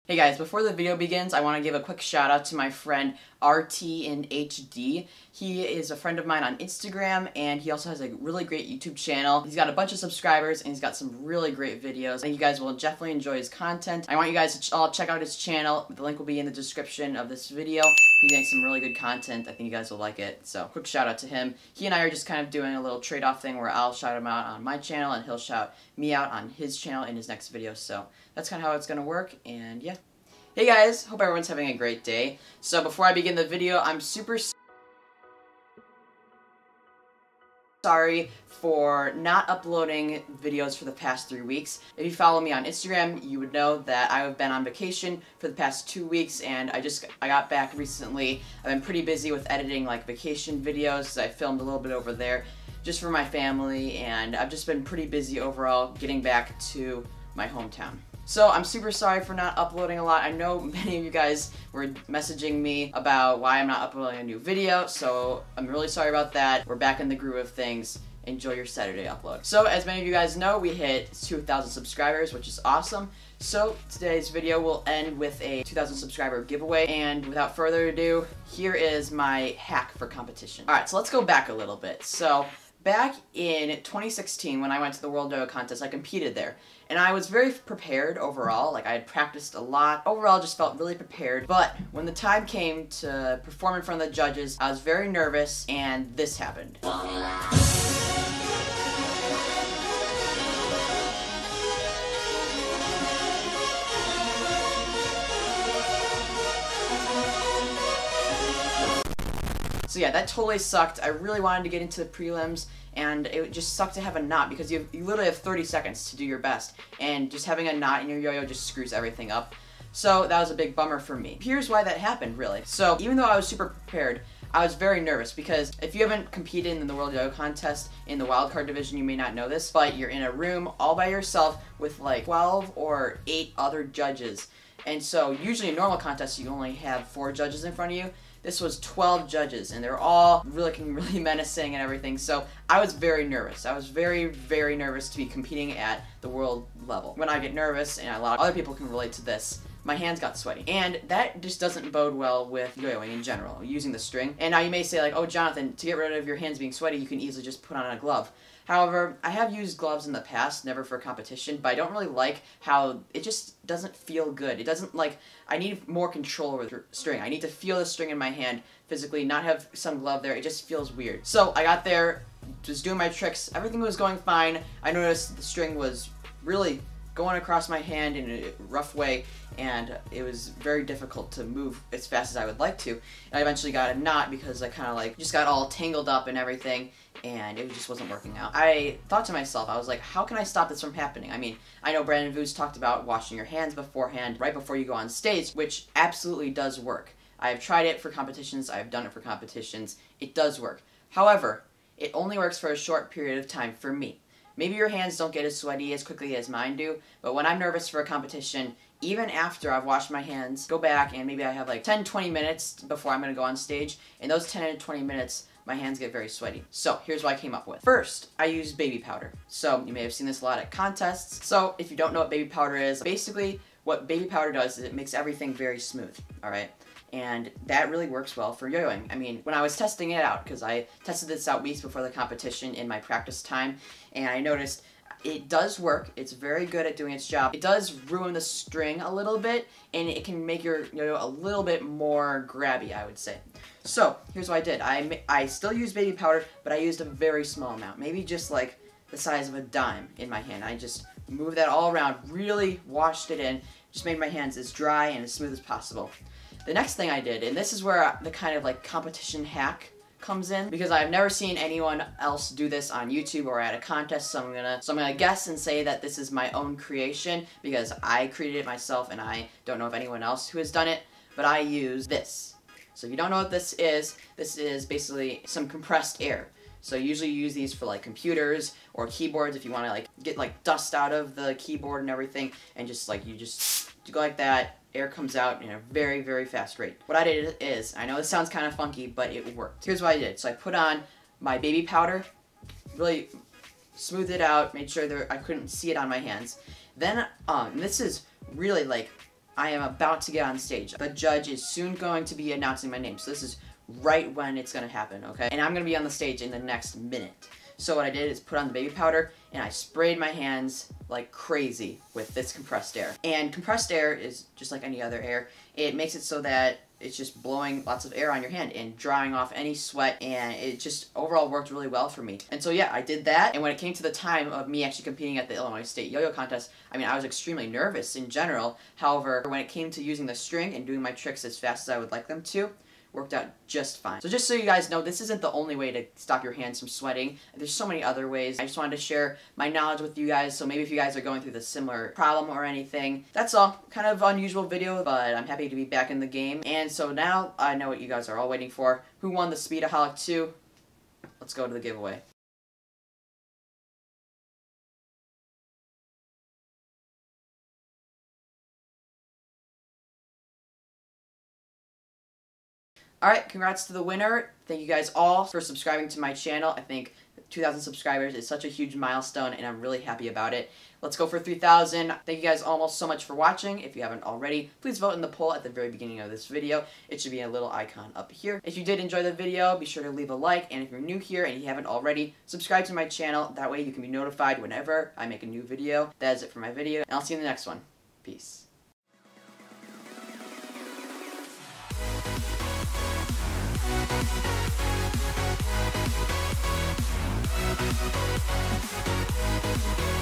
Hey guys, before the video begins, I want to give a quick shout out to my friend RT in HD. He is a friend of mine on Instagram, and he also has a really great YouTube channel. He's got a bunch of subscribers, and he's got some really great videos. I think you guys will definitely enjoy his content. I want you guys to all check out his channel. The link will be in the description of this video. He makes some really good content. I think you guys will like it. So, quick shout out to him. He and I are just kind of doing a little trade-off thing where I'll shout him out on my channel, and he'll shout me out on his channel in his next video. So, that's kind of how it's going to work, and yeah. Hey guys, hope everyone's having a great day. So before I begin the video, I'm super sorry for not uploading videos for the past 3 weeks. If you follow me on Instagram, you would know that I have been on vacation for the past 2 weeks, and I got back recently. I've been pretty busy with editing like vacation videos. I filmed a little bit over there just for my family, and I've just been pretty busy overall getting back to my hometown. So I'm super sorry for not uploading a lot. I know many of you guys were messaging me about why I'm not uploading a new video, so I'm really sorry about that. We're back in the groove of things. Enjoy your Saturday upload. So as many of you guys know, we hit 2,000 subscribers, which is awesome. So today's video will end with a 2,000 subscriber giveaway, and without further ado, here is my hack for competition. Alright, so let's go back a little bit. So back in 2016, when I went to the World Yo-Yo Contest, I competed there. And I was very prepared overall, like I had practiced a lot. Overall, just felt really prepared. But when the time came to perform in front of the judges, I was very nervous, and this happened. So yeah, that totally sucked. I really wanted to get into the prelims, and it just sucked to have a knot because you literally have 30 seconds to do your best, and just having a knot in your yo-yo just screws everything up. So that was a big bummer for me. Here's why that happened, really. So even though I was super prepared, I was very nervous because if you haven't competed in the World Yo-Yo Contest in the wildcard division, you may not know this, but you're in a room all by yourself with like 12 or 8 other judges. And so usually in normal contests, you only have 4 judges in front of you. This was 12 judges, and they're all looking really menacing and everything, so I was very nervous. I was very, very nervous to be competing at the world level. When I get nervous, and a lot of other people can relate to this, my hands got sweaty. And that just doesn't bode well with yo-yoing in general, using the string. And now you may say like, oh Jonathan, to get rid of your hands being sweaty, you can easily just put on a glove. However, I have used gloves in the past, never for competition, but I don't really like how it just doesn't feel good. It doesn't like, I need more control over the string. I need to feel the string in my hand physically, not have some glove there. It just feels weird. So I got there, just doing my tricks. Everything was going fine. I noticed the string was really going across my hand in a rough way, and it was very difficult to move as fast as I would like to. And I eventually got a knot because I kind of like just got all tangled up and everything, and it just wasn't working out. I thought to myself, I was like, how can I stop this from happening? I mean, I know Brandon Vu's talked about washing your hands beforehand, right before you go on stage, which absolutely does work. I've tried it for competitions, I've done it for competitions, it does work. However, it only works for a short period of time for me. Maybe your hands don't get as sweaty as quickly as mine do, but when I'm nervous for a competition, even after I've washed my hands, go back and maybe I have like 10-20 minutes before I'm going to go on stage. In those 10 to 20 minutes, my hands get very sweaty. So here's what I came up with. First, I use baby powder. So you may have seen this a lot at contests. So if you don't know what baby powder is, basically what baby powder does is it makes everything very smooth, alright? And that really works well for yo-yoing. I mean, when I was testing it out, because I tested this out weeks before the competition in my practice time, and I noticed it does work. It's very good at doing its job. It does ruin the string a little bit, and it can make your yo-yo a little bit more grabby, I would say. So, here's what I did. I still use baby powder, but I used a very small amount, maybe just like the size of a dime in my hand. I just moved that all around, really washed it in, just made my hands as dry and as smooth as possible. The next thing I did, and this is where the kind of like competition hack comes in, because I've never seen anyone else do this on YouTube or at a contest, so I'm gonna guess and say that this is my own creation because I created it myself and I don't know of anyone else who has done it, but I use this. So if you don't know what this is basically some compressed air. So usually you use these for like computers or keyboards if you want to like get like dust out of the keyboard and everything, and just like you just go like that. Air comes out in a very, very fast rate. What I did is, I know this sounds kind of funky, but it worked. Here's what I did. So I put on my baby powder, really smoothed it out, made sure that I couldn't see it on my hands. Then, this is really like I am about to get on stage. The judge is soon going to be announcing my name. So this is right when it's going to happen, okay? And I'm going to be on the stage in the next minute. So what I did is put on the baby powder, and I sprayed my hands like crazy with this compressed air. And compressed air is just like any other air. It makes it so that it's just blowing lots of air on your hand and drying off any sweat, and it just overall worked really well for me. And so yeah, I did that, and when it came to the time of me actually competing at the Illinois State Yo-Yo Contest, I mean, I was extremely nervous in general. However, when it came to using the string and doing my tricks as fast as I would like them to, worked out just fine. So just so you guys know, this isn't the only way to stop your hands from sweating. There's so many other ways. I just wanted to share my knowledge with you guys, so maybe if you guys are going through the similar problem or anything. That's all. Kind of unusual video, but I'm happy to be back in the game. And so now I know what you guys are all waiting for. Who won the Speedaholic 2? Let's go to the giveaway. Alright, congrats to the winner. Thank you guys all for subscribing to my channel. I think 2,000 subscribers is such a huge milestone, and I'm really happy about it. Let's go for 3,000. Thank you guys all so much for watching. If you haven't already, please vote in the poll at the very beginning of this video. It should be a little icon up here. If you did enjoy the video, be sure to leave a like, and if you're new here and you haven't already, subscribe to my channel. That way you can be notified whenever I make a new video. That is it for my video, and I'll see you in the next one. Peace. We'll be right back.